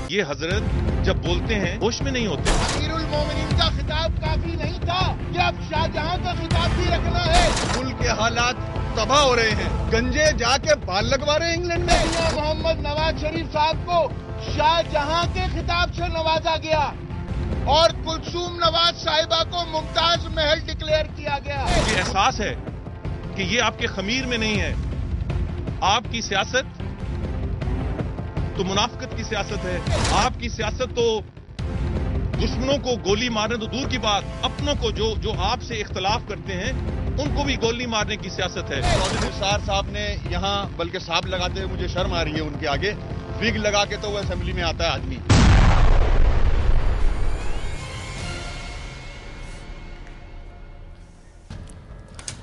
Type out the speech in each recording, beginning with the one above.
یہ حضرت جب بولتے ہیں ہوش میں نہیں ہوتے. امیر المومنین کا خطاب کافی نہیں تھا کہ اب شاہجہاں کا خطاب بھی رکھنا ہے. ملک کے حالات تباہ ہو رہے ہیں. گنجے جا کے بال لگوا رہے ہیں انگلینڈ میں. میاں محمد نواز شریف صاحب کو شاہجہاں کے خطاب سے نوازا گیا اور کلثوم نواز صاحبہ کو ممتاز محل ڈکلیئر کیا گیا. مجھے احساس ہے کہ یہ آپ کے خمیر میں نہیں ہے. آپ کی سیاست تو منافقت کی سیاست ہے. آپ کی سیاست تو دشمنوں کو گولی مارنے تو دور کی بات، اپنوں کو جو آپ سے اختلاف کرتے ہیں ان کو بھی گولی مارنے کی سیاست ہے. چودھری نثار صاحب نے یہاں بلکہ صاحب لگاتے ہوئے مجھے شرم آ رہی ہے ان کے آگے. وگ لگا کے تو وہ اسمبلی میں آتا ہے آدمی.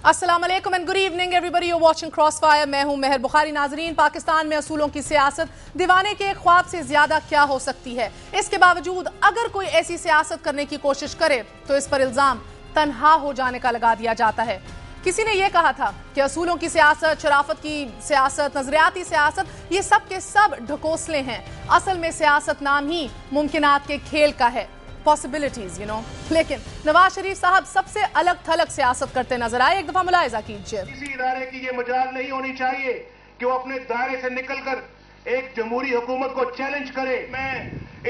السلام علیکم and good evening every you watching cross fire. میں ہوں مہر بخاری. ناظرین، پاکستان میں اصولوں کی سیاست دیوانے کے خواب سے زیادہ کیا ہو سکتی ہے؟ اس کے باوجود اگر کوئی ایسی سیاست کرنے کی کوشش کرے تو اس پر الزام تنہا ہو جانے کا لگا دیا جاتا ہے. کسی نے یہ کہا تھا کہ اصولوں کی سیاست، شرافت کی سیاست، نظریاتی سیاست، یہ سب کے سب ڈھکوسلے ہیں. اصل میں سیاست نام ہی ممکنات کے کھیل کا ہے، پاسبلٹیز لیکن نواز شریف صاحب سب سے الگ تھلگ سیاست کرتے نظر آئے. ایک دفعہ ملاحظہ کیجیے. کسی ادارے کی یہ مجال نہیں ہونی چاہیے کہ وہ اپنے دائرے سے نکل کر ایک جمہوری حکومت کو چیلنج کرے. میں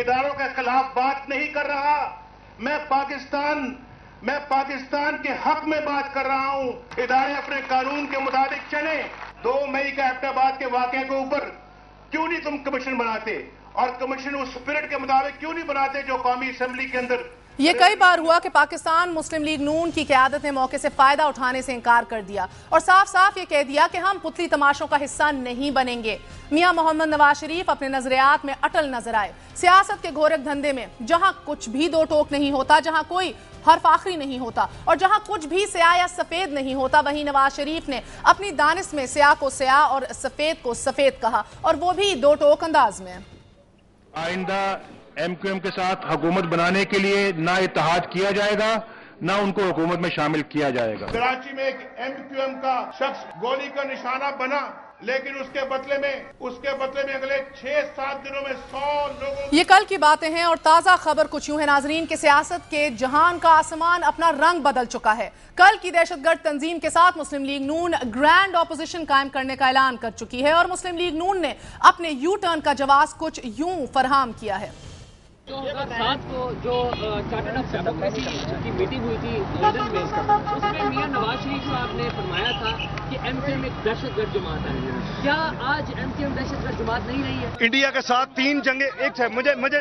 اداروں کے خلاف بات نہیں کر رہا. میں پاکستان کے حق میں بات کر رہا ہوں. ادارے اپنے قانون کے مطابق چلیں. 2 مئی کا ایبٹ آباد کے واقعے کے اوپر کیوں نہیں تم کمیشن بناتے، اور کمیشن اس اسپرٹ کے مطابق کیوں نہیں بناتے جو قومی اسمبلی کے اندر. یہ کئی بار ہوا کہ پاکستان مسلم لیگ نون کی قیادت نے موقع سے فائدہ اٹھانے سے انکار کر دیا اور صاف صاف یہ کہہ دیا کہ ہم پتلی تماشوں کا حصہ نہیں بنیں گے. میاں محمد نواز شریف اپنے نظریات میں اٹل نظر آئے. سیاست کے گورکھ دھندے میں جہاں کچھ بھی دو ٹوک نہیں ہوتا، جہاں کوئی حرف آخری نہیں ہوتا اور جہاں کچھ بھی سیاہ یا سفید نہیں ہوتا، وہیں نواز شریف نے اپنی دانش میں سیاہ کو سیاہ اور سفید کو سفید کہا، اور وہ بھی دو ٹوک انداز میں. آئندہ ایم کیو ایم کے ساتھ حکومت بنانے کے لیے نہ اتحاد کیا جائے گا، نہ ان کو حکومت میں شامل کیا جائے گا. کراچی میں ایک ایم کیو ایم کا شخص گولی کا نشانہ بنا، لیکن اس کے بدلے میں اگلے 6-7 دنوں میں 100 لوگوں. یہ کل کی باتیں ہیں اور تازہ خبر کچھ یوں ہے ناظرین کہ سیاست کے جہان کا آسمان اپنا رنگ بدل چکا ہے. کل کی دہشت گرد تنظیم کے ساتھ مسلم لیگ نون گرینڈ اپوزیشن قائم کرنے کا اعلان کر چکی ہے، اور مسلم لیگ نون نے اپنے یو ٹرن کا جواز کچھ یوں فراہم کیا ہے. 2007 کو جو چارٹرڈ آف ڈیموکریسی کی میٹنگ ہوئی تھی لندن میں، اس میں میاں نواز شریف صاحب نے فرمایا تھا کہ ایم کیو ایم ایک دہشت گرد جماعت ہے. کیا آج ایم کیو ایم دہشت گرد جماعت نہیں رہی ہے؟ انڈیا کے ساتھ 3 جنگیں، ایک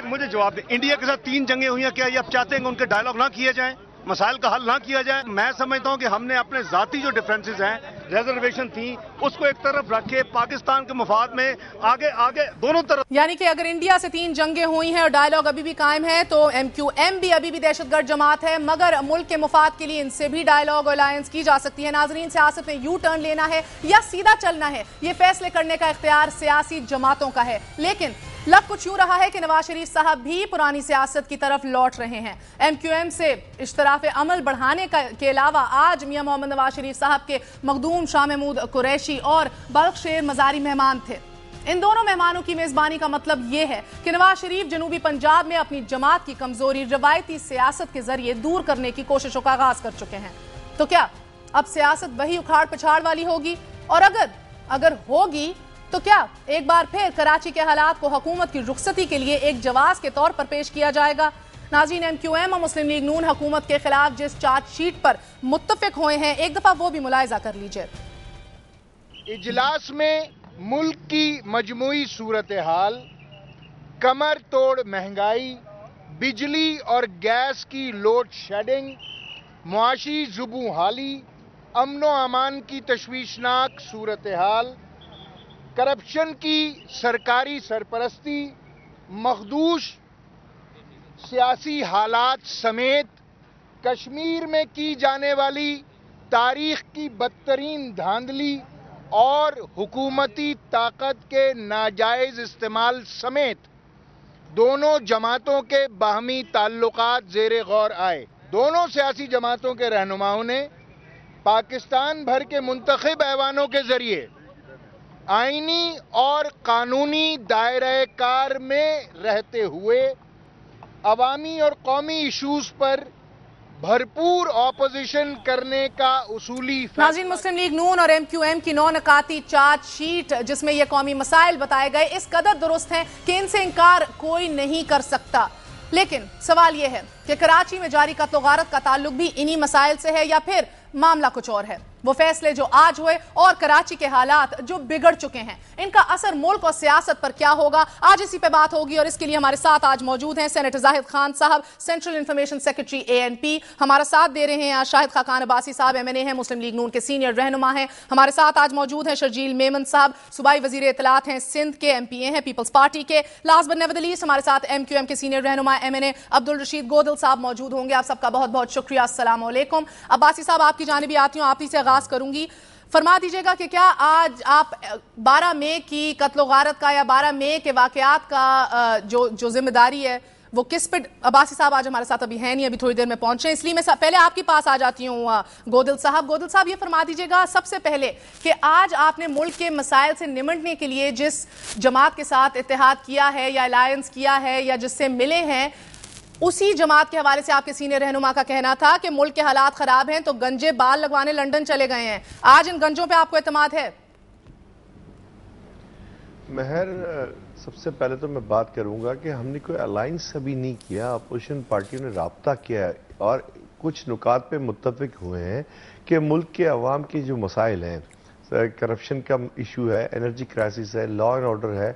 مجھے جواب دیں. انڈیا کے ساتھ 3 جنگیں ہوئی ہیں، کیا یہ آپ چاہتے ہیں کہ ان کے ڈائلاگ نہ کیے جائیں، مسائل کا حل نہ کیا جائے؟ میں سمجھتا ہوں کہ ہم نے اپنے ذاتی جو ڈیفرنسز ہیں، ریزرویشن تھیں، اس کو ایک طرف رکھ کے پاکستان کے مفاد میں آگے دونوں طرف. یعنی کہ اگر انڈیا سے 3 جنگیں ہوئی ہیں اور ڈائلاگ ابھی بھی قائم ہے تو ایم کیو ایم بھی ابھی بھی دہشت گرد جماعت ہے، مگر ملک کے مفاد کے لیے ان سے بھی ڈائلاگ اور الائنس کی جا سکتی ہے. ناظرین، سیاست میں یو ٹرن لینا ہے یا سیدھا چلنا ہے، یہ فیصلے کرنے کا اختیار سیاسی جماعتوں کا ہے. لیکن لگ کچھ یوں رہا ہے کہ نواز شریف صاحب بھی پرانی سیاست کی طرف لوٹ رہے ہیں. ایم کیو ایم سے اشتراف عمل بڑھانے کے علاوہ آج میاں محمد نواز شریف صاحب کے مخدوم شاہ محمود قریشی اور بلخ شیر مزاری مہمان تھے. ان دونوں مہمانوں کی میزبانی کا مطلب یہ ہے کہ نواز شریف جنوبی پنجاب میں اپنی جماعت کی کمزوری روایتی سیاست کے ذریعے دور کرنے کی کوششوں کا آغاز کر چکے ہیں. تو کیا اب سیاست وہی اکھاڑ پچھاڑ والی ہوگی؟ اور اگر ہوگی تو کیا ایک بار پھر کراچی کے حالات کو حکومت کی رخصتی کے لیے ایک جواز کے طور پر پیش کیا جائے گا؟ ناظرین، ایم کیو ایم اور مسلم لیگ نون حکومت کے خلاف جس چارج شیٹ پر متفق ہوئے ہیں، ایک دفعہ وہ بھی ملاحظہ کر لیجئے. اجلاس میں ملک کی مجموعی صورتحال، کمر توڑ مہنگائی، بجلی اور گیس کی لوڈ شیڈنگ، معاشی زبوں حالی، امن و امان کی تشویشناک صورتحال، کرپشن کی سرکاری سرپرستی، مخدوش سیاسی حالات سمیت کشمیر میں کی جانے والی تاریخ کی بدترین دھاندلی اور حکومتی طاقت کے ناجائز استعمال سمیت دونوں جماعتوں کے باہمی تعلقات زیر غور آئے. دونوں سیاسی جماعتوں کے رہنماؤں نے پاکستان بھر کے منتخب ایوانوں کے ذریعے آئینی اور قانونی دائرہ کار میں رہتے ہوئے عوامی اور قومی ایشوز پر بھرپور اپوزیشن کرنے کا اصولی ناظرین، مسلم لیگ نون اور ایم کیو ایم کی 9 نکاتی چارج شیٹ جس میں یہ قومی مسائل بتائے گئے اس قدر درست ہیں کہ ان سے انکار کوئی نہیں کر سکتا، لیکن سوال یہ ہے کہ کراچی میں جاری قتل و غارت کا تعلق بھی انہی مسائل سے ہے یا پھر معاملہ کچھ اور ہے؟ وہ فیصلے جو آج ہوئے اور کراچی کے حالات جو بگڑ چکے ہیں، ان کا اثر ملک اور سیاست پر کیا ہوگا؟ آج اسی پہ بات ہوگی، اور اس کے لیے ہمارے ساتھ آج موجود ہیں سینیٹر زاہد خان صاحب، سینٹرل انفارمیشن سیکرٹری ANP، ہمارا ساتھ دے رہے ہیں آج شاہد خاقان عباسی صاحب MNA ہیں، مسلم لیگ نون کے سینئر رہنما ہیں، ہمارے ساتھ آج موجود ہیں شرجیل میمن صاحب، صوبائی وزیر اطلاعات ہیں، سندھ کے MPA ہیں پیپلز پارٹی کے، last but never the least ہمارے ساتھ MQM کے سینئر رہنما MNA عبدالرشید گودل صاحب موجود ہوں گے۔ آپ سب کا بہت بہت شکریہ، السلام علیکم۔ عباسی صاحب آپ کی جانب آتی ہوں، آپ ہی سے آغاز کروں گی، فرما دیجئے گا کہ کیا آج آپ 12 مئی کی قتل و غارت کا یا 12 مئی کے واقعات کا جو ذمہ داری ہے وہ کس پہ؟ عباسی صاحب آج ہمارے ساتھ ابھی ہیں نہیں، ابھی تھوڑی دیر میں پہنچے، اس لیے میں پہلے آپ کے پاس آ جاتی ہوں گودل صاحب یہ فرما دیجئے گا سب سے پہلے کہ آج آپ نے ملک کے مسائل سے نمٹنے کے لیے جس جماعت کے ساتھ اتحاد کیا ہے یا الائنس کیا ہے یا جس سے ملے ہیں، اسی جماعت کے حوالے سے آپ کے سینئر رہنما کا کہنا تھا کہ ملک کے حالات خراب ہیں تو گنجے بال لگوانے لندن چلے گئے ہیں، آج ان گنجوں پہ آپ کو اعتماد ہے؟ مہر، سب سے پہلے تو میں بات کروں گا کہ ہم نے کوئی الائنس ابھی نہیں کیا، اپوزیشن پارٹیوں نے رابطہ کیا ہے اور کچھ نکات پہ متفق ہوئے ہیں کہ ملک کے عوام کی جو مسائل ہیں، کرپشن کا ایشو ہے، انرجی کرائسس ہے، لا اینڈ آرڈر ہے،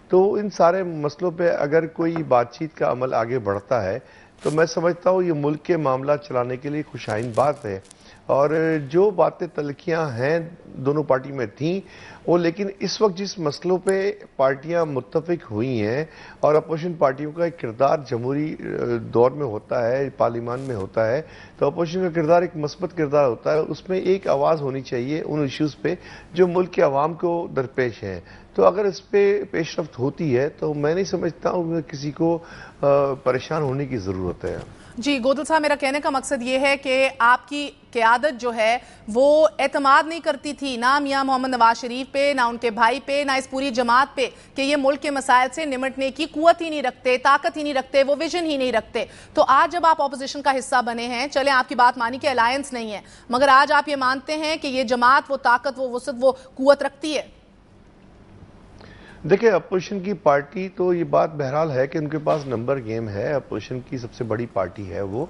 تو ان سارے مسئلوں پہ اگر کوئی بات چیت کا عمل آگے بڑھتا ہے تو میں سمجھتا ہوں یہ ملک کے معاملات چلانے کے لیے خوشائن بات ہے۔ اور جو باتیں تلخیاں ہیں دونوں پارٹی میں تھیں وہ، لیکن اس وقت جس مسئلوں پہ پارٹیاں متفق ہوئی ہیں اور اپوزیشن پارٹیوں کا ایک کردار جمہوری دور میں ہوتا ہے، پارلیمان میں ہوتا ہے، تو اپوزیشن کا کردار ایک مثبت کردار ہوتا ہے، اس میں ایک آواز ہونی چاہیے ان ایشوز پہ جو ملک کے عوام کو درپیش ہیں۔ تو اگر اس پہ پیش رفت ہوتی ہے تو میں نہیں سمجھتا ہوں کہ کسی کو پریشان ہونے کی ضرورت ہے۔ جی گودل صاحب، میرا کہنے کا مقصد یہ ہے کہ آپ کی قیادت جو ہے وہ اعتماد نہیں کرتی تھی نہ میاں محمد نواز شریف پہ، نہ ان کے بھائی پہ، نہ اس پوری جماعت پہ کہ یہ ملک کے مسائل سے نمٹنے کی قوت ہی نہیں رکھتے، طاقت ہی نہیں رکھتے، وہ ویژن ہی نہیں رکھتے۔ تو آج جب آپ اپوزیشن کا حصہ بنے ہیں، چلیں آپ کی بات مانی کہ الائنس نہیں ہے، مگر آج آپ یہ مانتے ہیں کہ یہ جماعت وہ طاقت، وہ وسعت، وہ قوت رکھتی ہے؟ دیکھیں، اپوزیشن کی پارٹی تو یہ بات بہرحال ہے کہ ان کے پاس نمبر گیم ہے، اپوزیشن کی سب سے بڑی پارٹی ہے وہ،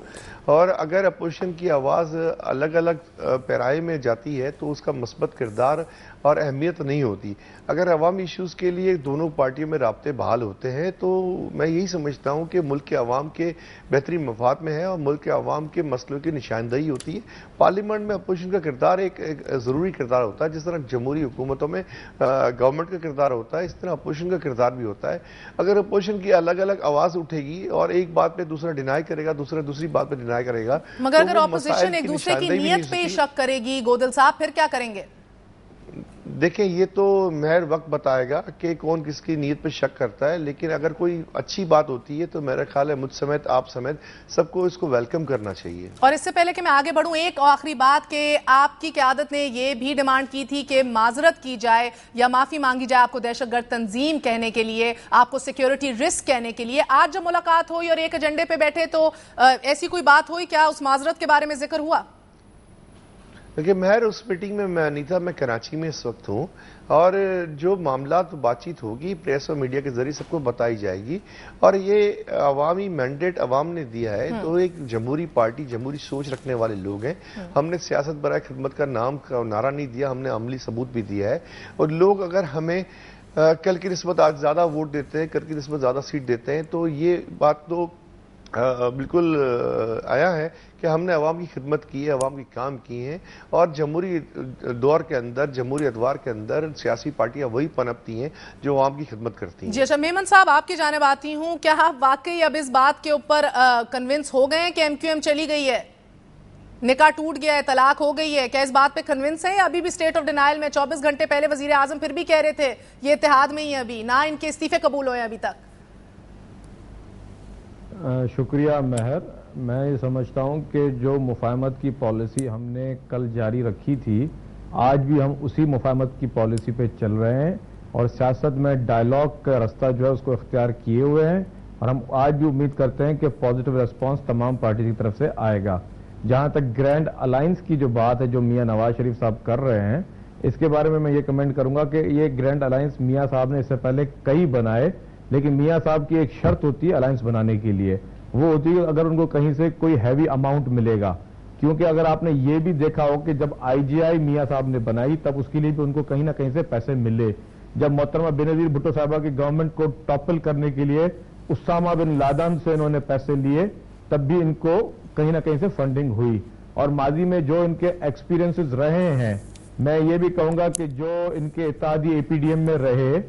اور اگر اپوزیشن کی آواز الگ الگ پیرائے میں جاتی ہے تو اس کا مثبت کردار اور اہمیت نہیں ہوتی۔ اگر عوامی ایشوز کے لیے دونوں پارٹیوں میں رابطے بحال ہوتے ہیں تو میں یہی سمجھتا ہوں کہ ملک کے عوام کے بہترین مفاد میں ہے اور ملک کے عوام کے مسئلوں کی نشاندہی ہوتی ہے۔ پارلیمنٹ میں اپوزیشن کا کردار ایک ضروری کردار ہوتا ہے، جس طرح جمہوری حکومتوں میں گورنمنٹ کا کردار ہوتا ہے، اس طرح اپوزیشن کا کردار بھی ہوتا ہے۔ اگر اپوزیشن کی الگ الگ آواز اٹھے گی اور ایک بات پہ دوسرا ڈینائی کرے گا، دوسرا دوسری بات پہ ڈینائی کرے گا، مگر اگر اپوزیشن ایک دوسرے کی نیت پہ ہی شک کرے گی گودل صاحب، پھر کیا کریں گے؟ دیکھیں، یہ تو مہر وقت بتائے گا کہ کون کس کی نیت پہ شک کرتا ہے، لیکن اگر کوئی اچھی بات ہوتی ہے تو میرا خیال ہے مجھ سمیت آپ سمیت سب کو اس کو ویلکم کرنا چاہیے۔ اور اس سے پہلے کہ میں آگے بڑھوں، ایک آخری بات کہ آپ کی قیادت نے یہ بھی ڈیمانڈ کی تھی کہ معذرت کی جائے یا معافی مانگی جائے آپ کو دہشت گرد تنظیم کہنے کے لیے، آپ کو سیکیورٹی رسک کہنے کے لیے۔ آج جب ملاقات ہوئی اور ایک ایجنڈے پہ بیٹھے تو ایسی کوئی بات ہوئی؟ کیا اس معذرت کے بارے میں ذکر ہوا؟ دیکھیں مہر، اس میٹنگ میں میں نہیں تھا، میں کراچی میں اس وقت ہوں، اور جو معاملات بات چیت ہوگی پریس اور میڈیا کے ذریعے سب کو بتائی جائے گی، اور یہ عوامی مینڈیٹ عوام نے دیا ہے تو ایک جمہوری پارٹی، جمہوری سوچ رکھنے والے لوگ ہیں۔ ہم نے سیاست برائے خدمت کا نعرہ نہیں دیا، ہم نے عملی ثبوت بھی دیا ہے، اور لوگ اگر ہمیں کل کی نسبت آج زیادہ ووٹ دیتے ہیں، کل کی نسبت زیادہ سیٹ دیتے ہیں، تو یہ بات تو بالکل آیا ہے کہ ہم نے عوام کی خدمت کی ہے، عوام کی کام کیے ہیں، اور جمہوری دور کے اندر، جمہوری ادوار کے اندر سیاسی پارٹیاں وہی پنپتی ہیں جو عوام کی خدمت کرتی ہیں۔ جی اچھا، میمن صاحب آپ کی جانب آتی ہوں، کیا آپ واقعی اب اس بات کے اوپر کنونس ہو گئے ہیں کہ MQM چلی گئی ہے، نکاح ٹوٹ گیا ہے، طلاق ہو گئی ہے؟ کیا اس بات پہ کنونس ہیں یا ابھی بھی اسٹیٹ آف ڈینائل میں؟ 24 گھنٹے پہلے وزیر اعظم پھر بھی کہہ رہے تھے یہ اتحاد میں ہی ہے، ابھی نہ ان کے استعفے قبول ہوئے ابھی تک۔ شکریہ مہر، میں یہ سمجھتا ہوں کہ جو مفاہمت کی پالیسی ہم نے کل جاری رکھی تھی آج بھی ہم اسی مفاہمت کی پالیسی پہ چل رہے ہیں اور سیاست میں ڈائیلاگ کا راستہ جو ہے اس کو اختیار کیے ہوئے ہیں، اور ہم آج بھی امید کرتے ہیں کہ پازیٹیو ریسپانس تمام پارٹی کی طرف سے آئے گا۔ جہاں تک گرینڈ الائنس کی جو بات ہے جو میاں نواز شریف صاحب کر رہے ہیں، اس کے بارے میں یہ کمنٹ کروں گا کہ یہ گرینڈ الائنس میاں صاحب نے اس سے پہلے کئی بنائے، لیکن میاں صاحب کی ایک شرط ہوتی ہے الائنس بنانے کے لیے، وہ ہوتی ہے اگر ان کو کہیں سے کوئی ہیوی اماؤنٹ ملے گا، کیونکہ اگر آپ نے یہ بھی دیکھا ہو کہ جب آئی جی آئی میاں صاحب نے بنائی تب اس کے لیے بھی ان کو کہیں نہ کہیں سے پیسے ملے، جب محترمہ بینظیر بھٹو صاحبہ کی گورنمنٹ کو ٹاپل کرنے کے لیے اسامہ بن لادن سے انہوں نے پیسے لیے تب بھی ان کو کہیں نہ کہیں سے فنڈنگ ہوئی، اور ماضی میں جو ان کے ایکسپیرینسز رہے ہیں، میں یہ بھی کہوں گا کہ جو ان کے اتحادی اے پی ڈی ایم میں رہے،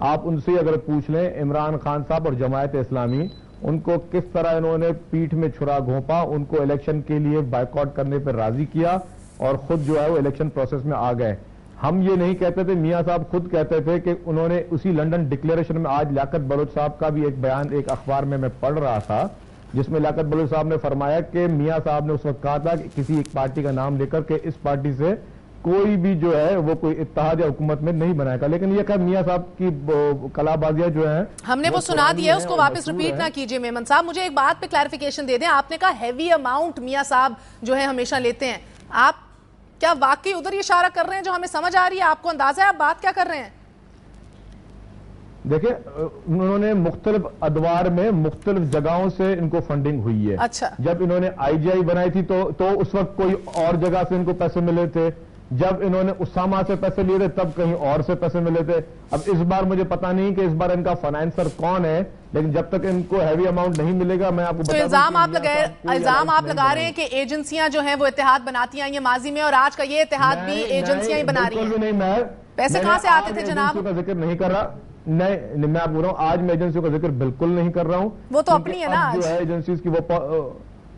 آپ ان سے اگر پوچھ لیں عمران خان صاحب اور جماعت اسلامی، ان کو کس طرح انہوں نے پیٹھ میں چھرا گھونپا، ان کو الیکشن کے لیے بائیکاٹ کرنے پر راضی کیا اور خود جو ہے وہ الیکشن پروسیس میں آ گئے۔ ہم یہ نہیں کہتے تھے، میاں صاحب خود کہتے تھے کہ انہوں نے اسی لنڈن ڈکلیریشن میں، آج لیاقت بلوچ صاحب کا بھی ایک بیان ایک اخبار میں پڑھ رہا تھا جس میں لیاقت بلوچ صاحب نے فرمایا کہ میاں صاحب نے اس وقت کہا تھا کہ کسی ایک پارٹی کا نام لے کر کہ اس پارٹی سے کوئی بھی جو ہے وہ کوئی اتحاد یا حکومت میں نہیں بنائے گا، لیکن یہ کہ میاں صاحب کی کلا بازیاں جو ہیں ہم نے وہ سنا دیا، اس کو واپس ریپیٹ نہ کیجئے۔ میمن صاحب مجھے ایک بات پہ کلیریفیکیشن دے دیں، آپ نے کہا ہیوی اماؤنٹ میاں صاحب جو ہے ہمیشہ لیتے ہیں، آپ کیا واقعی ادھر یہ اشارہ کر رہے ہیں جو ہمیں سمجھ آ رہی ہے؟ آپ کو اندازہ ہے آپ بات کیا کر رہے ہیں؟ دیکھیں انہوں نے مختلف ادوار میں مختلف جگہوں سے ان کو فنڈنگ ہوئی ہے۔ اچھا، جب انہوں نے آئی جی آئی بنائی تھی تو اس وقت کوئی اور جگہ سے ان کو پیسے ملے تھے، جب انہوں نے اسامہ سے پیسے لیے تھے تب کہیں اور سے پیسے ملے تھے۔ اب اس بار مجھے پتا نہیں کہ اس بار ان کا فائنانسر کون ہے، لیکن جب تک ان کو ہیوی اماؤنٹ نہیں ملے گا میں آپ کو بتا دوں کہ الزام آپ لگا رہے ہیں کہ ایجنسیاں جو ہیں وہ اتحاد بناتی آئی ہیں ماضی میں، اور آج کا یہ اتحاد بھی ایجنسیاں ہی بنا رہی ہیں۔ میں پیسے کہاں سے آتے تھے جناب؟ کا ذکر نہیں کر رہا، نہیں میں آپ بول رہا ہوں آج میں ایجنسیوں کا ذکر بالکل نہیں کر رہا ہوں، وہ تو اپنی ہے نا آج جو ہے ایجنسیز کی وہ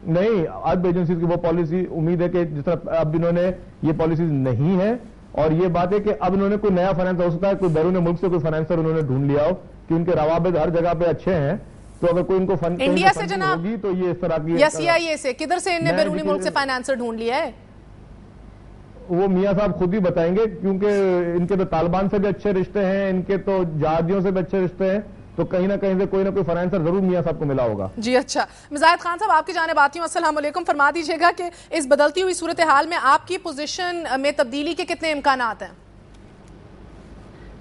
نہیں، اب ایجنسیز کی وہ پالیسی امید ہے کہ جس طرح اب انہوں نے یہ پالیسیز نہیں ہے، اور یہ بات ہے کہ اب انہوں نے کوئی نیا فائنانسر ہو سکتا ہے، کوئی بیرون ملک سے کوئی فائنانسر انہوں نے ڈھونڈ لیا ہو کہ ان کے روابط ہر جگہ پہ اچھے ہیں، تو اگر کوئی ان کو انڈیا سے جناب ہوگی تو یہ اس طرح کی یا سی آئی اے سے کدھر سے انہیں بیرونی ملک سے فائنانسر ڈھونڈ لیا ہے؟ وہ میاں صاحب خود ہی بتائیں گے، کیونکہ ان کے تو طالبان سے بھی اچھے رشتے ہیں، ان کے تو جہادیوں سے بھی اچھے رشتے ہیں، تو کہیں نہ کہیں سے کوئی نہ کوئی فائنانسر ضرور میاں صاحب کو ملا ہوگا۔ جی اچھا، زاہد خان صاحب آپ کی جانب آتی ہوں، السلام علیکم، فرما دیجئے گا کہ اس بدلتی ہوئی صورتحال میں آپ کی پوزیشن میں تبدیلی کے کتنے امکانات ہیں؟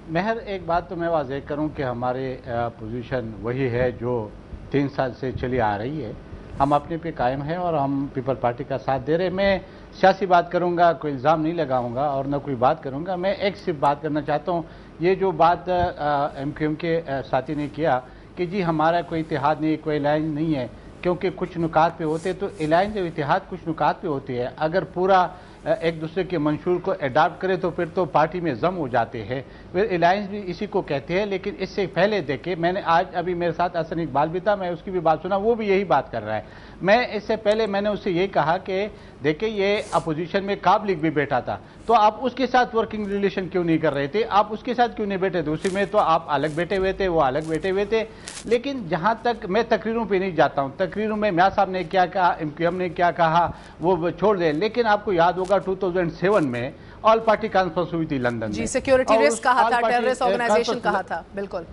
مہر ایک بات تو میں واضح کروں کہ ہمارے پوزیشن وہی ہے جو 3 سال سے چلی آ رہی ہے، ہم اپنے پہ قائم ہیں اور ہم پیپل پارٹی کا ساتھ دے رہے ہیں۔ میں سیاسی بات کروں گا، کوئی الزام نہیں لگاؤں گا اور نہ کوئی بات کروں گا، میں ایک صرف بات کرنا چاہتا ہوں، یہ جو بات ایم کیو ایم کے ساتھی نے کیا کہ جی ہمارا کوئی اتحاد نہیں، کوئی الائنس نہیں ہے، کیونکہ کچھ نکات پہ ہوتے تو الائنس اور اتحاد کچھ نکات پہ ہوتے ہیں، اگر پورا ایک دوسرے کے منشور کو اڈاپٹ کرے تو پھر تو پارٹی میں ضم ہو جاتے ہیں، پھر الائنس بھی اسی کو کہتے ہیں۔ لیکن اس سے پہلے دیکھیں، میں نے آج ابھی میرے ساتھ حسن اقبال بھی تھا، میں اس کی بھی بات سنا، وہ بھی یہی بات کر رہا ہے۔ میں اس سے پہلے میں نے اس سے یہی کہا کہ دیکھیں یہ اپوزیشن میں کاب لیگ بھی بیٹھا تھا، تو آپ اس کے ساتھ ورکنگ ریلیشن کیوں نہیں کر رہے تھے؟ آپ اس کے ساتھ کیوں نہیں بیٹھے تھے؟ اسی میں تو آپ الگ بیٹھے ہوئے تھے، وہ الگ بیٹھے ہوئے تھے۔ لیکن جہاں تک میں تقریروں پہ نہیں جاتا ہوں، تقریروں میں میاں صاحب نے کیا کہا، ایم کیو ایم نے کیا کہا وہ چھوڑ دیں، لیکن آپ کو یاد ہوگا 2007 میں آل پارٹی کانفرنس ہوئی تھی لندن میں، جی سیکیورٹی رسک کہا تھا، ٹیررسٹ آرگنائزیشن کہا تھا، بالکل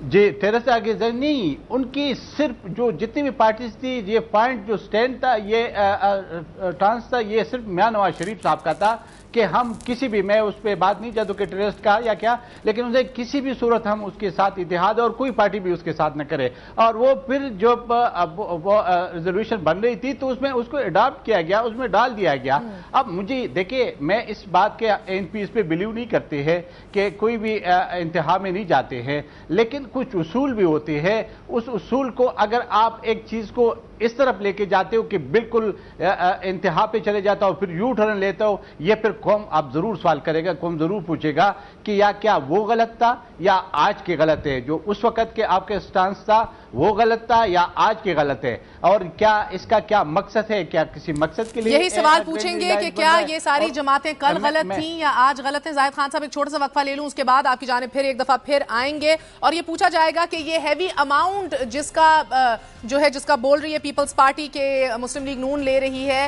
جی ٹیررسٹ آرگنائزیشن نہیں، ان کی صرف جو جتنی بھی پارٹیز تھی، یہ پوائنٹ جو سٹینڈ تھا، یہ ٹرانس تھا، یہ صرف میاں نواز شریف صاحب کا تھا کہ ہم کسی بھی، میں اس پہ بات نہیں چاہتا کہ ٹیررسٹ کا یا کیا، لیکن اسے کسی بھی صورت ہم اس کے ساتھ اتحاد اور کوئی پارٹی بھی اس کے ساتھ نہ کرے، اور وہ پھر جو وہ ریزولوشن بن رہی تھی تو اس میں اس کو اڈاپٹ کیا گیا، اس میں ڈال دیا گیا۔ اب مجھے دیکھیں میں اس بات کے این پی اس پہ بلیو نہیں کرتے ہیں کہ کوئی بھی انتہا میں نہیں جاتے ہیں، لیکن کچھ اصول بھی ہوتے ہیں، اس اصول کو اگر آپ ایک چیز کو اس طرف لے کے جاتے ہو کہ بالکل انتہا پہ چلے جاتا ہو، پھر یو ٹرن لیتا ہو، یہ پھر قوم آپ ضرور سوال کرے گا، قوم ضرور پوچھے گا کہ یا کیا وہ غلط تھا یا آج کے غلط ہے، جو اس وقت کے آپ کے سٹانس تھا وہ غلط تھا یا آج کے غلط ہے، اور کیا اس کا کیا مقصد ہے، کیا کسی مقصد کے لیے یہی سوال پوچھیں گے کہ کیا یہ ساری جماعتیں کل غلط تھیں یا آج غلط ہیں۔ زاہد خان صاحب ایک چھوٹا سا وقفہ لے لوں، اس کے بعد آپ کی جانب پھر ایک دفعہ پھر آئیں گے، اور یہ پوچھا جائے گا کہ یہ ہیوی اماؤنٹ جس کا بول رہی ہے پیپلز پارٹی کے مسلم لیگ نون لے رہی ہے،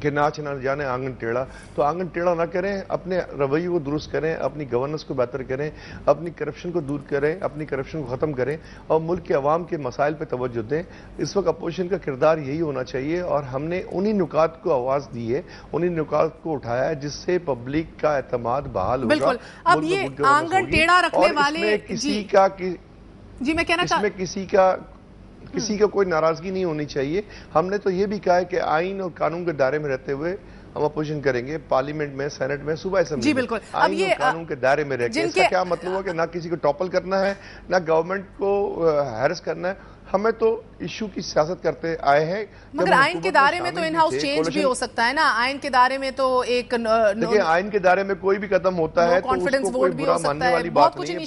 کہ ناچ نہ جانے آنگن ٹیڑھا، تو آنگن ٹیڑھا نہ کریں، اپنے رویے کو درست کریں، اپنی گورننس کو بہتر کریں، اپنی کرپشن کو دور کریں، اپنی کرپشن کو ختم کریں اور ملک کے عوام کے مسائل پہ توجہ دیں۔ اس وقت اپوزیشن کا کردار یہی ہونا چاہیے اور ہم نے انہی نکات کو آواز دی ہے، انہی نکات کو اٹھایا ہے جس سے پبلک کا اعتماد بحال ہوگا۔ بالکل، اب یہ آنگن ٹیڑھا رکھنے والے جی میں کہنا اس میں کسی کا کوئی ناراضگی نہیں ہونی چاہیے۔ ہم نے تو یہ بھی کہا ہے کہ آئین اور قانون کے دائرے میں رہتے ہوئے ہم اپوزیشن کریں گے، پارلیمنٹ میں، سینٹ میں، صوبہ اسمبلی جی بالکل، میں آئین اور قانون کے دائرے میں رہ کے۔ اس کا کیا مطلب ہو کہ نہ کسی کو ٹاپل کرنا ہے، نہ گورنمنٹ کو ہیرس کرنا ہے، ہمیں تو ایشو کی سیاست کرتے آئے ہیں۔ مگر آئین کے دائرے میں تو ان ہاؤس چینج بھی ہو سکتا ہے نا، آئین کے دائرے میں تو ایک دیکھیں آئین کے دائرے میں کوئی بھی قدم ہوتا ہے تو اس کو کوئی برا ماننے والی بات نہیں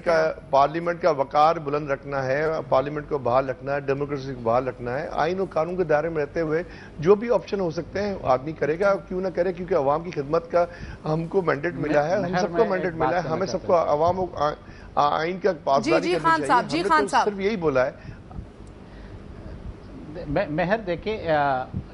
ہے۔ پارلیمنٹ کا وقار بلند رکھنا ہے، پارلیمنٹ کو بحال رکھنا ہے، ڈیموکریسی کو بحال رکھنا ہے۔ آئین اور قانون کے دائرے میں رہتے ہوئے جو بھی آپشن ہو سکتے ہیں آدمی کرے گا، کیوں نہ کرے، کیونکہ عوام کی خدمت کا ہم کو مینڈیٹ ملا ہے، ہم سب کو مینڈیٹ ملا ہے، ہمیں سب کو عوام آئین کا پاسداری کرنی چاہیے۔ ہم نے تو صرف یہی بولا ہے۔ مہر دیکھیں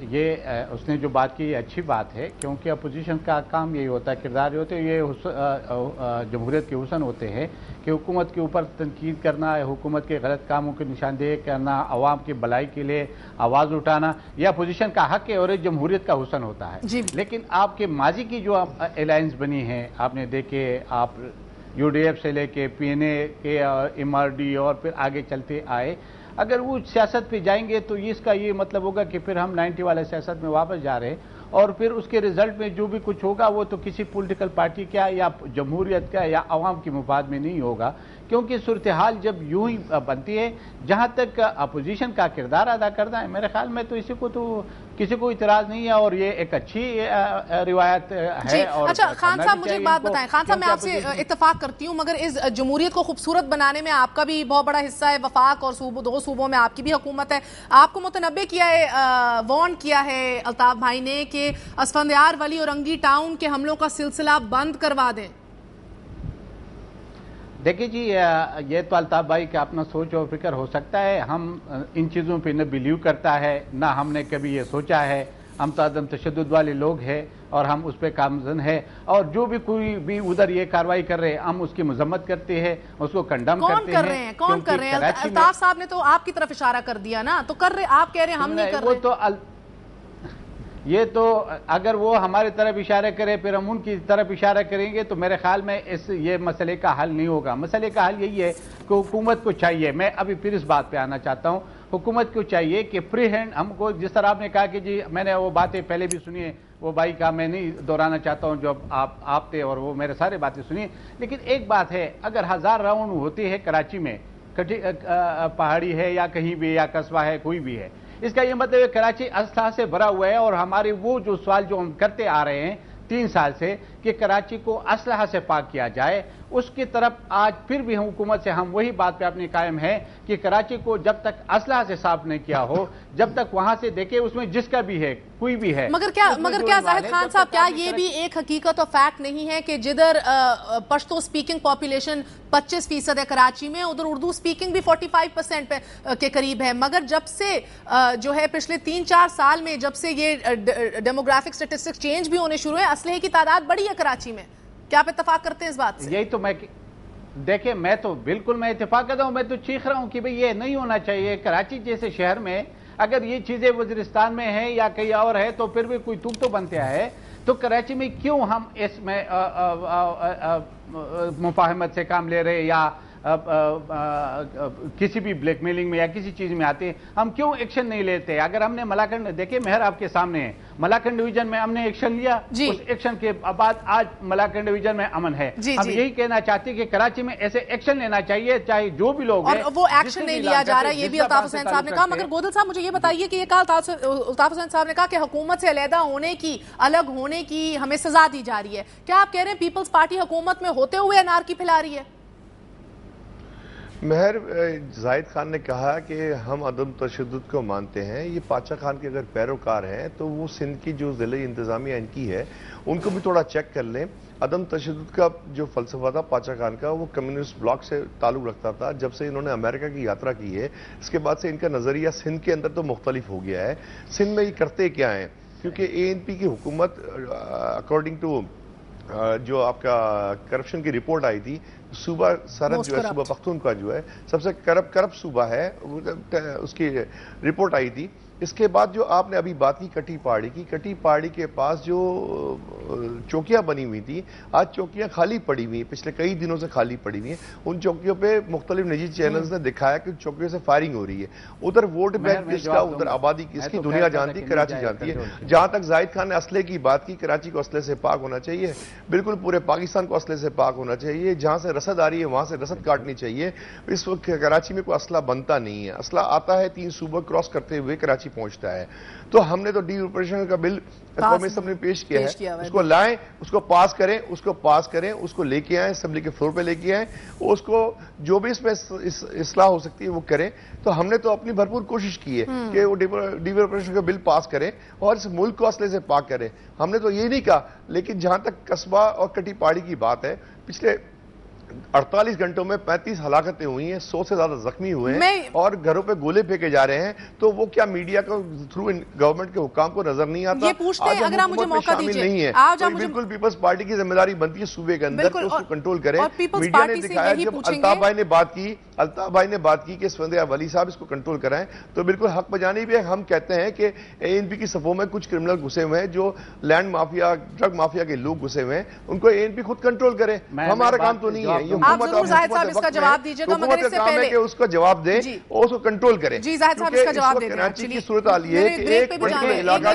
یہ اس نے جو بات کی یہ اچھی بات ہے، کیونکہ اپوزیشن کا کام یہی ہوتا ہے، کردار یہ ہوتے ہیں، یہ جمہوریت کے حسن ہوتے ہیں کہ حکومت کے اوپر تنقید کرنا، حکومت کے غلط کاموں کی نشاندہی کرنا، عوام کی بھلائی کے لیے آواز اٹھانا، یہ اپوزیشن کا حق ہے اور یہ جمہوریت کا حسن ہوتا ہے۔ لیکن آپ کے ماضی کی جو الائنس بنی ہے، آپ نے دیکھے، آپ یو ڈی ایف سے لے کے پی این اے کے ایم آر ڈی اور پھر آگے چلتے آئے، اگر وہ سیاست پہ جائیں گے تو اس کا یہ مطلب ہوگا کہ پھر ہم 90 والے سیاست میں واپس جا رہے ہیں اور پھر اس کے رزلٹ میں جو بھی کچھ ہوگا وہ تو کسی پولیٹیکل پارٹی کا یا جمہوریت کا یا عوام کے مفاد میں نہیں ہوگا، کیونکہ صورتحال جب یوں ہی بنتی ہے، جہاں تک اپوزیشن کا کردار ادا کرنا ہے، میرے خیال میں تو کسی کو اعتراض نہیں ہے اور یہ ایک اچھی روایت ہے۔ اچھا خان صاحب مجھے ایک بات بتائیں، خان صاحب میں آپ سے اتفاق کرتی ہوں، مگر اس جمہوریت کو خوبصورت بنانے میں آپ کا بھی بہت بڑا حصہ ہے، وفاق اور دو صوبوں میں آپ کی بھی حکومت ہے۔ آپ کو متنبع کیا ہے، وارن کیا ہے الطاف بھائی نے کہ اسفندیار ولی اور انگی ٹاؤن کے حملوں کا سلسلہ بند کروا دیں۔ دیکھیں جی، یہ تو الطاف بھائی کا اپنا سوچ اور فکر ہو سکتا ہے، ہم ان چیزوں پہ نہ بلیو کرتا ہے، نہ ہم نے کبھی یہ سوچا ہے، ہم تو عدم تشدد والے لوگ ہیں اور ہم اس پہ کامزن ہیں، اور جو بھی کوئی بھی ادھر یہ کاروائی کر رہے ہیں ہم اس کی مذمت کرتے ہیں، اس کو کنڈم کرتے ہیں۔ کون کر رہے ہیں؟ الطاف صاحب نے تو آپ کی طرف اشارہ کر دیا نا، تو کر رہے، آپ کہہ رہے ہیں ہم نہیں کر رہے۔ یہ تو اگر وہ ہماری طرف اشارہ کرے پھر ہم ان کی طرف اشارہ کریں گے تو میرے خیال میں یہ مسئلے کا حل نہیں ہوگا۔ مسئلے کا حل یہی ہے کہ حکومت کو چاہیے، میں ابھی پھر اس بات پہ آنا چاہتا ہوں، حکومت کو چاہیے کہ فری ہینڈ ہم کو، جس طرح آپ نے کہا کہ جی میں نے وہ باتیں پہلے بھی سنی ہیں، وہ بھائی کا میں نہیں دہرانا چاہتا ہوں جو آپ تھے اور وہ میرے سارے باتیں سنی، لیکن ایک بات ہے، اگر 1000 راؤنڈ ہوتے ہیں کراچی میں، پہاڑی ہے یا کہیں بھی یا قصبہ ہے کوئی بھی ہے، اس کا یہ مطلب ہے کراچی اسلحہ سے بھرا ہوا ہے، اور ہمارے وہ جو سوال جو ہم کرتے آ رہے ہیں 3 سال سے کہ کراچی کو اسلحہ سے پاک کیا جائے، اس کی طرف آج پھر بھی حکومت سے ہم وہی بات پہ اپنی قائم ہے کہ کراچی کو جب تک اسلحہ سے صاف نہیں کیا ہو، جب تک وہاں سے دیکھیں اس میں جس کا بھی ہے کوئی بھی ہے۔ مگر کیا زاہد خان صاحب، کیا یہ بھی ایک حقیقت اور فیکٹ نہیں ہے کہ جدھر پشتو سپیکنگ پاپولیشن 25% ہے کراچی میں، ادھر اردو سپیکنگ بھی 45% کے قریب ہے، مگر جب سے جو ہے پچھلے 3-4 سال میں جب سے یہ ڈیموگرافک سٹیٹسٹکس چینج بھی ہونے شروع ہیں، اسلحے کی تعداد بڑی ہے کراچی میں، کیا آپ اتفاق کرتے ہیں اس بات سے؟ یہی تو میں دیکھیں، میں تو بالکل میں اتفاق کرتا ہوں، میں تو چیخ رہا ہوں کہ بھئی یہ نہیں ہونا چاہیے۔ کراچی جیسے شہر میں اگر یہ چیزیں وزیرستان میں ہیں یا کہیں اور ہے تو پھر بھی کوئی تو بنتا ہے، تو کراچی میں کیوں ہم اس میں مفاہمت سے کام لے رہے یا کسی بھی بلیک میلنگ میں یا کسی چیز میں آتے ہیں، ہم کیوں ایکشن نہیں لیتے؟ اگر ہم نے ملاکنڈ دیکھیں، مہر آپ کے سامنے ہے، ملاکنڈ ڈویژن میں ہم نے ایکشن لیا، اس ایکشن کے بعد آج ملاکنڈ ڈویژن میں امن ہے۔ ہم یہی کہنا چاہتے ہیں کہ کراچی میں ایسے ایکشن لینا چاہیے، چاہے جو بھی لوگ ہیں، اور وہ ایکشن نہیں لیا جا رہا ہے، یہ بھی الطاف حسین صاحب نے کہا۔ مگر گودل صاحب مجھے یہ بتائیے کہ یہ کہا الطاف حسین صاحب نے کہا کہ حکومت سے علیحدہ ہونے کی، الگ ہونے کی ہمیں سزا دی جا رہی ہے، کیا آپ کہہ رہے ہیں پیپلز پارٹی حکومت میں ہوتے ہوئے انارکی پھیلا رہی ہے؟ مہر، زاہد خان نے کہا کہ ہم عدم تشدد کو مانتے ہیں، یہ پاچا خان کے اگر پیروکار ہیں تو وہ سندھ کی جو ضلعی انتظامیہ ان کی ہے ان کو بھی تھوڑا چیک کر لیں۔ عدم تشدد کا جو فلسفہ تھا پاچا خان کا، وہ کمیونسٹ بلاک سے تعلق رکھتا تھا۔ جب سے انہوں نے امریکہ کی یاترا کی ہے اس کے بعد سے ان کا نظریہ سندھ کے اندر تو مختلف ہو گیا ہے۔ سندھ میں یہ کرتے کیا ہیں؟ کیونکہ ANP کی حکومت اکارڈنگ ٹو جو آپ کا کرپشن کی رپورٹ آئی تھی، صوبہ سرحد جو ہے صوبہ پختونخوا جو ہے سب سے کرپٹ صوبہ ہے، اس کی رپورٹ آئی تھی. اس کے بعد جو آپ نے ابھی بات کی کٹی پہاڑی کے پاس جو چوکیاں بنی ہوئی تھی، آج چوکیاں خالی پڑی ہوئی ہیں، پچھلے کئی دنوں سے خالی پڑی ہوئی ہیں. ان چوکیوں پہ مختلف نجی چینلز نے دکھایا کہ چوکیوں سے فائرنگ ہو رہی ہے. ادھر ووٹ بینک کس کا، ادھر آبادی کس کی، دنیا جانتی، کراچی جانتی ہے. جہاں تک زاہد خان نے اسلحے کی بات کی، کراچی کو اسلحے سے پاک ہونا چاہیے، بالکل پورے پاکستان کو اسلحے سے پاک ہونا چاہیے. جہاں سے رسد آ رہی ہے وہاں سے رسد کاٹنی چاہیے. اس وقت کراچی میں کوئی اسلحہ بنتا نہیں ہے، اسلحہ آتا ہے 3 صوبہ کراس کرتے ہوئے کراچی پہنچتا ہے. تو ہم نے تو ڈی آپریشن کا بل قومی اسمبلی میں پیش کیا ہے، اس کو لائیں، اس کو پاس کریں، اس کو لے کے آئیں، اسمبلی کے فلور پہ لے کے آئیں، اس کو جو بھی اس میں اصلاح ہو سکتی ہے وہ کریں. تو ہم نے تو اپنی بھرپور کوشش کی ہے کہ وہ ڈی آپریشن کا بل پاس کریں اور اس ملک کو اسلحے سے پاک کریں. ہم نے تو یہ نہیں کہا، لیکن جہاں تک قصبہ اور کٹی پہاڑی کی بات ہے، پچھلے 48 گھنٹوں میں 35 ہلاکتیں ہوئی ہیں، 100 سے زیادہ زخمی ہوئے ہیں اور گھروں پہ گولے پھینکے جا رہے ہیں. تو وہ کیا میڈیا کو تھرو گورنمنٹ کے حکام کو نظر نہیں آتا؟ یہ پوچھتے ہیں، اگر آپ مجھے موقع دیجیے، بالکل پیپلز پارٹی کی ذمہ داری بنتی ہے صوبے کے اندر کہ اس کو کنٹرول کرے. میڈیا نے دکھایا جب الطاف بھائی نے بات کی کہ اسفندیار ولی صاحب اس کو کنٹرول کرائیں، تو بالکل حق بجانی بھی ہے. ہم کہتے ہیں کہ ANP کی صفوں میں کچھ کرمنل گھسے ہوئے ہیں، جو لینڈ مافیا، ڈرگ مافیا کے لوگ گھسے ہوئے ہیں، ان کو ANP خود کنٹرول کرے. ہمارا کام تو نہیں ہے. آپ ضرور زاہد صاحب اس کا جواب دیجیے گا، مگر اس سے پہلے کہ اس کا جواب دے اور اس کو کنٹرول کرے. جی زاہد صاحب اس کا جواب دے دیں. کراچی کی صورتحال یہ ہے کہ ایک پرٹیکولر علاقہ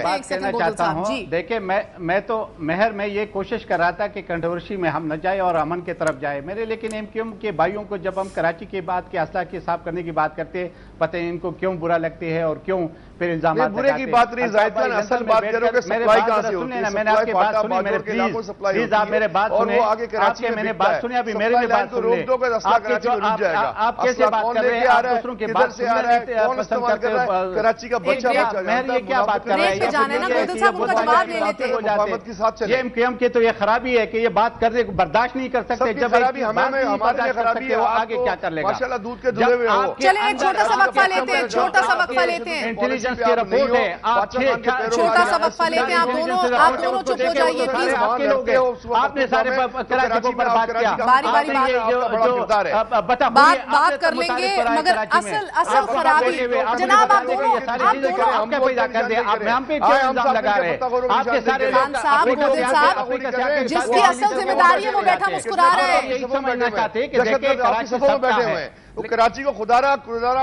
بات کہنا چاہتا ہوں. دیکھیں میں تو مہر میں یہ کوشش کر رہا تھا کہ کنٹروورسی میں ہم نہ جائے اور امن کی طرف جائے میرے. لیکن MQM کے بھائیوں کو جب ہم کراچی کے بعد کے اسلحہ کے صاف کرنے کی بات کرتے، پتہ ہے ان کو کیوں برا لگتی ہے اور کیوں پھر الزامات برے کی بات نہیں. زاہد خان اصل بات کرو کہ سپلائی کہاں سے ہوتی ہے. میں نے آپ کی بات سنی، میرے پلیز آپ میرے بات سنیں. آپ کے میں نے بات سنی، ابھی میرے بھی بات سن لیں. آپ کیسے بات کر رہے ہیں؟ آپ دوسروں کے بات سننے پسند کرتے ہو. کراچی کا بچہ مہر یہ کیا بات کر رہے ہیں؟ یہ MQM کی تو یہ خرابی ہے کہ یہ بات کرنے کو برداشت نہیں کر سکتے. جب آگے کیا کر لے گا؟ ماشاءاللہ دودھ کے دھلے ہوئے ہو. چلیں ایک چھوٹا سا وقفہ لیتے ہیں. انٹیلیجنس کی رپورٹ ہے. چھوٹا سا وقفہ لیتے ہیں. آپ دونوں چپ ہو جائیے پلیز. آپ کے لوگ ہیں، آپ نے سارے کراچی کو پر بات کیا. بات کر لیں گے، مگر اصل خرابی جناب آپ دونوں آپ کا پیدا کر دیں. آپ ہم پہ کیوں الزام لگا رہے ہیں؟ آپ کے سارے جس کی اصل ذمہ داری ہے وہ بیٹھا مسکرا رہے ہیں. یہی سمجھنا چاہتے ہیں کہ دیکھیں کراچی سب کا ہے. کراچی کو خدارہ سب سے زیادہ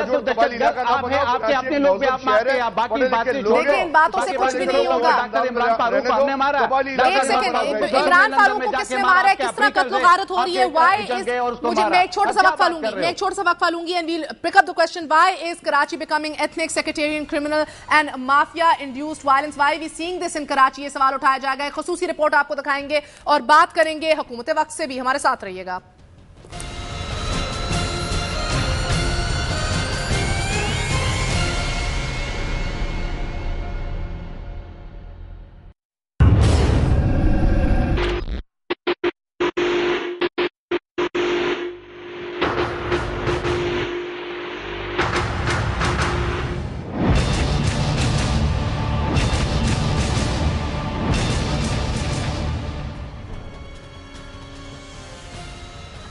تو دہشت گرد آپ ہیں. آپ کے اپنے لوگ بھی آپ مارتے ہیں. باقی باتیں لیکن ان باتوں سے کچھ بھی نہیں ہوگا. ڈاکٹر عمران فاروق کو ہم نے مارا. ایک سیکنڈ، عمران فاروق کو کس نے مارا ہے؟ کس طرح قتل و غارت ہو رہی ہے؟ میں ایک چھوٹا سا وقفہ لوں گی and we'll pick up the question. Why is Karachi becoming ethnic, sectarian, criminal and mafia induced violence? Why are we seeing this in Karachi? یہ سوال اٹھایا جائے گا. ایک خصوصی رپورٹ آپ کو دکھائیں گے اور بات کریں گے حکومت وقت سے بھی. ہمارے ساتھ رہیے گا.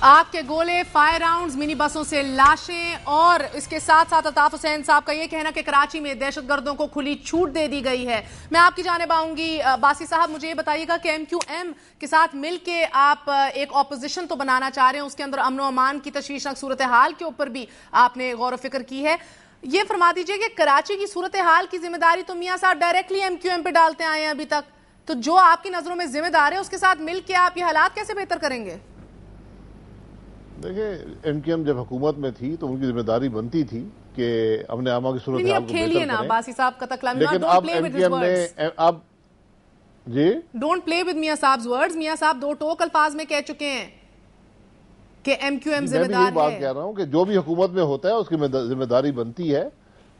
آگ کے گولے، فائر راؤنڈز، منی بسوں سے لاشیں اور اس کے ساتھ ساتھ الطاف حسین صاحب کا یہ کہنا کہ کراچی میں دہشت گردوں کو کھلی چھوٹ دے دی گئی ہے. میں آپ کی جانب آؤں گی. باسی صاحب مجھے یہ بتائیے گا کہ MQM کے ساتھ مل کے آپ ایک اپوزیشن تو بنانا چاہ رہے ہیں، اس کے اندر امن و امان کی تشویشناک صورتحال کے اوپر بھی آپ نے غور و فکر کی ہے. یہ فرما دیجئے کہ کراچی کی صورتحال کی ذمہ داری تو میاں صاحب ڈائریکٹلی MQM پہ ڈالتے آئے ہیں ابھی تک، تو جو آپ کی نظروں میں ذمہ دار ہے اس کے ساتھ مل کے آپ یہ حالات کیسے بہتر کریں گے؟ دیکھیں MQM جب حکومت میں تھی تو ان کی ذمہ داری بنتی تھی کہ امن امان کی صورتحال کو کھیلیے نا باسی صاحب کا تکلام. لیکن اب MQM نے جی ڈونٹ پلے ود میاں صاحب ورڈز. میاں صاحب دو ٹوک الفاظ میں کہہ چکے ہیں کہ MQM ذمہ دار ہے. میں بھی یہ بات کہہ رہا ہوں کہ جو بھی حکومت میں ہوتا ہے اس کی ذمہ داری بنتی ہے.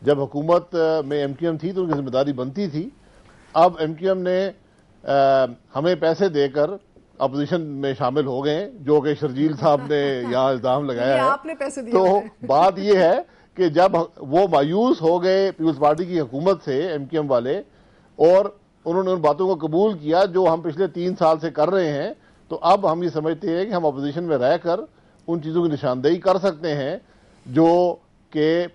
جب حکومت میں MQM تھی تو ان کی ذمہ داری بنتی تھی. اب MQM نے ہمیں پیسے دے کر اپوزیشن میں شامل ہو گئے، جو کہ شرجیل صاحب نے یہاں الزام لگایا ہے. تو بات یہ ہے کہ جب وہ مایوس ہو گئے پیپلز پارٹی کی حکومت سے MQM والے اور انہوں نے ان باتوں کو قبول کیا جو ہم پچھلے 3 سال سے کر رہے ہیں، تو اب ہم یہ سمجھتے ہیں کہ ہم اپوزیشن میں رہ کر ان چیزوں کی نشاندہی کر سکتے ہیں جو کہ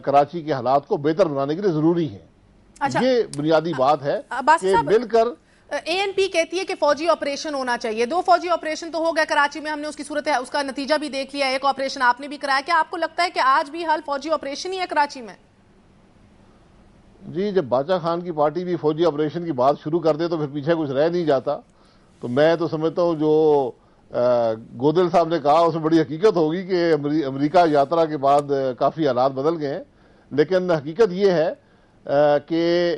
کراچی کے حالات کو بہتر بنانے کے لیے ضروری ہیں۔ یہ بنیادی بات ہے کہ مل کر ANP کہتی ہے کہ فوجی آپریشن ہونا چاہیے۔ 2 فوجی آپریشن تو ہو گیا کراچی میں، ہم نے اس کی صورت ہے اس کا نتیجہ بھی دیکھ لیا، ایک آپریشن آپ نے بھی کرایا۔ کیا آپ کو لگتا ہے کہ آج بھی حل فوجی آپریشن ہی ہے کراچی میں؟ جی، جب باچا خان کی پارٹی بھی فوجی آپریشن کی بات شروع کر دے تو پھر پیچھے کچھ رہ نہیں جاتا۔ تو میں تو سمجھتا ہوں جو گودل صاحب نے کہا اس میں بڑی حقیقت ہوگی کہ امریکہ یاترا کے بعد کافی حالات بدل گئے ہیں، لیکن حقیقت یہ ہے کہ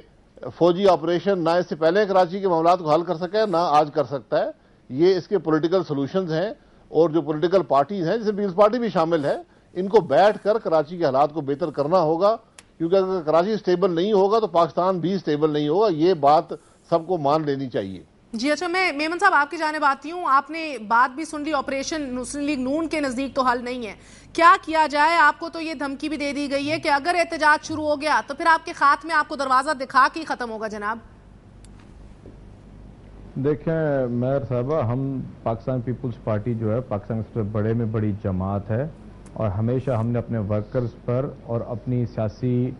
فوجی آپریشن نہ اس سے پہلے کراچی کے معاملات کو حل کر سکا ہے، نہ آج کر سکتا ہے۔ یہ اس کے پولیٹیکل سولوشنز ہیں، اور جو پولیٹیکل پارٹیز ہیں جس میں پیپلز پارٹی بھی شامل ہے، ان کو بیٹھ کر کراچی کے حالات کو بہتر کرنا ہوگا، کیونکہ اگر کراچی سٹیبل نہیں ہوگا تو پاکستان بھی سٹیبل نہیں ہوگا۔ یہ بات سب کو مان لینی چاہیے۔ جی اچھا، میں میمن صاحب آپ کی جانب آتی ہوں۔ آپ نے بات بھی سن لی، آپریشن مسلم لیگ نون کے نزدیک تو حل نہیں ہے، کیا کیا جائے؟ آپ کو تو یہ دھمکی بھی دے دی گئی ہے کہ اگر احتجاج شروع ہو گیا تو پھر آپ کے خاتمے آپ کو دروازہ دکھا کے ہی ختم ہوگا جناب۔ دیکھیں مہر صاحبہ، ہم پاکستان پیپلز پارٹی جو ہے پاکستان سے بڑے میں بڑی جماعت ہے، اور ہمیشہ ہم نے اپنے ورکرز پر اور اپنی سیاسی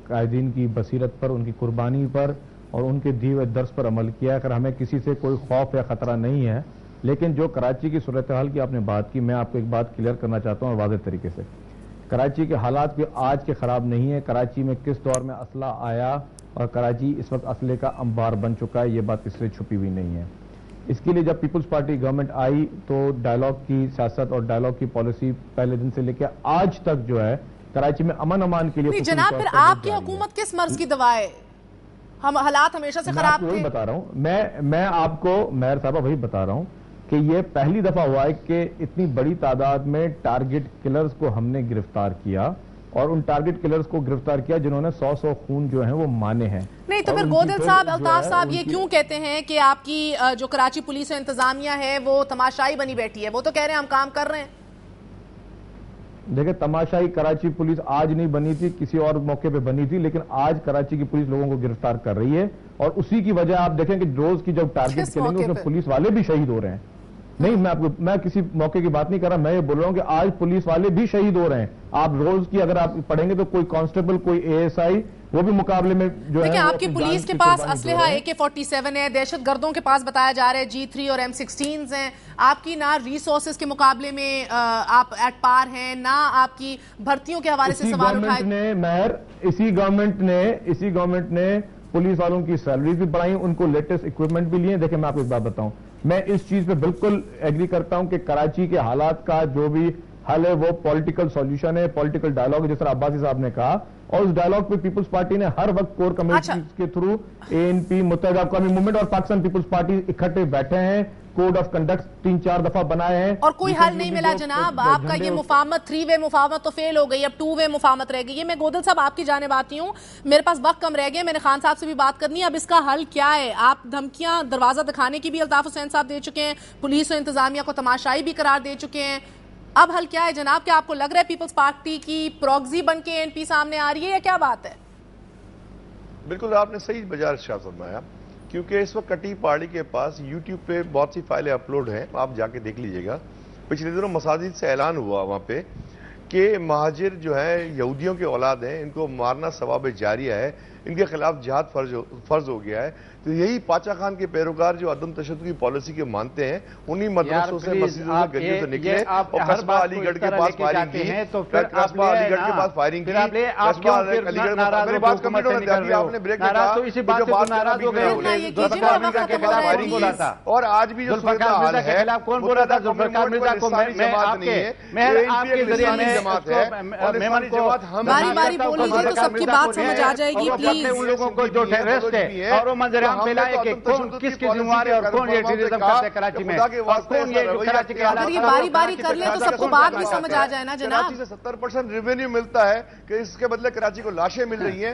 قائدین کی بصیرت پر، ان کی قربانی پر اور ان کے دیے ہوئے درس پر عمل کیا۔ اگر ہمیں کسی سے کوئی خوف یا خطرہ نہیں ہے، لیکن جو کراچی کی صورتحال کی آپ نے بات کی، میں آپ کو ایک بات کلیئر کرنا چاہتا ہوں اور واضح طریقے سے۔ کراچی کے حالات بھی آج کے خراب نہیں ہیں۔ کراچی میں کس دور میں اسلحہ آیا اور کراچی اس وقت اسلحے کا انبار بن چکا ہے، یہ بات اس سے چھپی ہوئی نہیں ہے۔ اس کے لیے جب پیپلز پارٹی گورنمنٹ آئی تو ڈائیلاگ کی سیاست اور ڈائیلاگ کی پالیسی پہلے دن سے لے کے آج تک جو ہے کراچی میں امن امان کے لیے جناب پھر آپ کی حکومت کس مرض کی دوا ہے؟ ہم حالات ہمیشہ سے خراب تھے۔ وہی بتا رہا ہوں میں آپ کو مہر صاحبہ وہی بتا رہا ہوں کہ یہ پہلی دفعہ ہوا ہے کہ اتنی بڑی تعداد میں ٹارگٹ کلرز کو ہم نے گرفتار کیا، اور ان ٹارگٹ کلرز کو گرفتار کیا جنہوں نے 100 خون جو ہیں وہ مانے ہیں۔ نہیں تو پھر گودل صاحب، الطاف صاحب یہ کیوں کہتے ہیں کہ آپ کی جو کراچی پولیس و انتظامیہ ہے وہ تماشائی بنی بیٹھی ہے؟ وہ تو کہہ رہے ہیں ہم کام کر رہے ہیں۔ دیکھیں تماشائی کراچی پولیس آج نہیں بنی تھی، کسی اور موقع پہ بنی تھی، لیکن آج کراچی کی پولیس لوگوں کو گرفتار کر رہی ہے، اور اسی کی وجہ آپ دیکھیں کہ روز کی جب ٹارگٹ چلیں گے اس میں پولیس والے بھی شہید ہو رہے ہیں۔ نہیں میں کسی موقع کی بات نہیں کر رہا، میں یہ بول رہا ہوں کہ آج پولیس والے بھی شہید ہو رہے ہیں۔ آپ روز کی اگر آپ پڑھیں گے تو کوئی کانسٹیبل، کوئی ASI، وہ بھی مقابلے میں جو ہے دیکھیں آپ کی پولیس کے پاس اسلحہ AK-47 ہے، دہشت گردوں کے پاس بتایا جا رہا ہے G3 اور M16 ہیں، آپ کی نہ ریسورسز کے مقابلے میں آپ ایٹ پار ہیں، نہ آپ کی بھرتیوں کے حوالے سے سوال اٹھائے۔ اسی گورنمنٹ نے پولیس والوں کی سیلریز بھی بڑھائی، ان کو لیٹسٹ اکوپمنٹ بھی لیے۔ دیکھیں میں آپ کو ایک بات بتاؤں، میں اس چیز پہ بالکل ایگری کرتا ہوں کہ کراچی کے حالات کا جو بھی حل ہے وہ پولیٹیکل سولوشن ہے، پولیٹیکل ڈائیلاگ ہے، جس طرح عباسی صاحب نے کہا، اور اس ڈائیلاگ پہ پیپلز پارٹی نے ہر وقت کور کمیٹیز کے تھرو ANP، متحدہ اقوامی موومنٹ اور پاکستان پیپلز پارٹی اکٹھے بیٹھے ہیں، کوڈ آف کنڈکٹ 3-4 دفعہ بنائے ہیں، اور کوئی حل نہیں ملا جناب۔ آپ کا یہ مفاہمت 3 وے مفاہمت تو فیل ہو گئی، اب 2 وے مفاہمت رہ گئی ہے۔ میں گودل صاحب آپ کی جانب آتی ہوں، میرے پاس وقت کم رہ گیا، میں نے خان صاحب سے بھی بات کرنی ہے، اب اس کا حل کیا ہے؟ آپ دھمکیاں دروازہ دکھانے کی بھی الطاف حسین صاحب دے چکے ہیں، پولیس و انتظامیہ کو تماشائی بھی قرار دے چکے ہیں، اب حل کیا ہے جناب؟ کیا آپ کو لگ رہا ہے پیپلز پارٹی کی پروگزی بن کے ANP سامنے آ رہی ہے یا کیا بات ہے؟ بالکل آپ نے صحیح بجا ارشاد فرمایا، کیونکہ اس وقت کٹی پارٹی کے پاس یوٹیوب پہ بہت سی فائلیں اپلوڈ ہیں، آپ جا کے دیکھ لیجئے گا۔ پچھلے دنوں مساجد سے اعلان ہوا وہاں پہ کہ مہاجر جو ہیں یہودیوں کے اولاد ہیں، ان کو مارنا ثواب جاریہ ہے، ان کے خلاف جہاد فرض ہو گیا ہے۔ تو یہی پاچا خان کے پیروکار جو عدم تشدد کی پالیسی کے مانتے ہیں، انہی مدرسوں سے مسجدوں سے گلیوں سے نکلے اور قصبہ علی گڑھ کے پاس فائرنگ کی، قصبہ علی گڑھ کے پاس فائرنگ کی، قصبہ علی گڑھ کے میری بات کمپلیٹ ہونے دیا، آپ نے بریک میں کہا جو بات ناراض ہو گئے، اور آج بھی جو صورتحال ہے کون بول رہا تھا ذوالفقار مرزا کو؟ میں آپ کے ذریعے میں جماعت ہے اور اسلامی جماعت ہم باری باری بول لیجیے تو سب کی بات سمجھ آ جائے گی پلیز۔ ان لوگوں کو جو ٹیررسٹ ہے اور وہ منظر عام پھیلا ہے کہ کون کس کی ذمہ ہے اور کون یہ ٹیررزم کرتا ہے کراچی میں، اور کون یہ کراچی کے اگر یہ باری باری کر لیں تو سب کو بات بھی سمجھ آ جائے نا جناب۔ کراچی سے 70% ریونیو ملتا ہے کہ اس کے بدلے کراچی کو لاشیں مل رہی ہیں،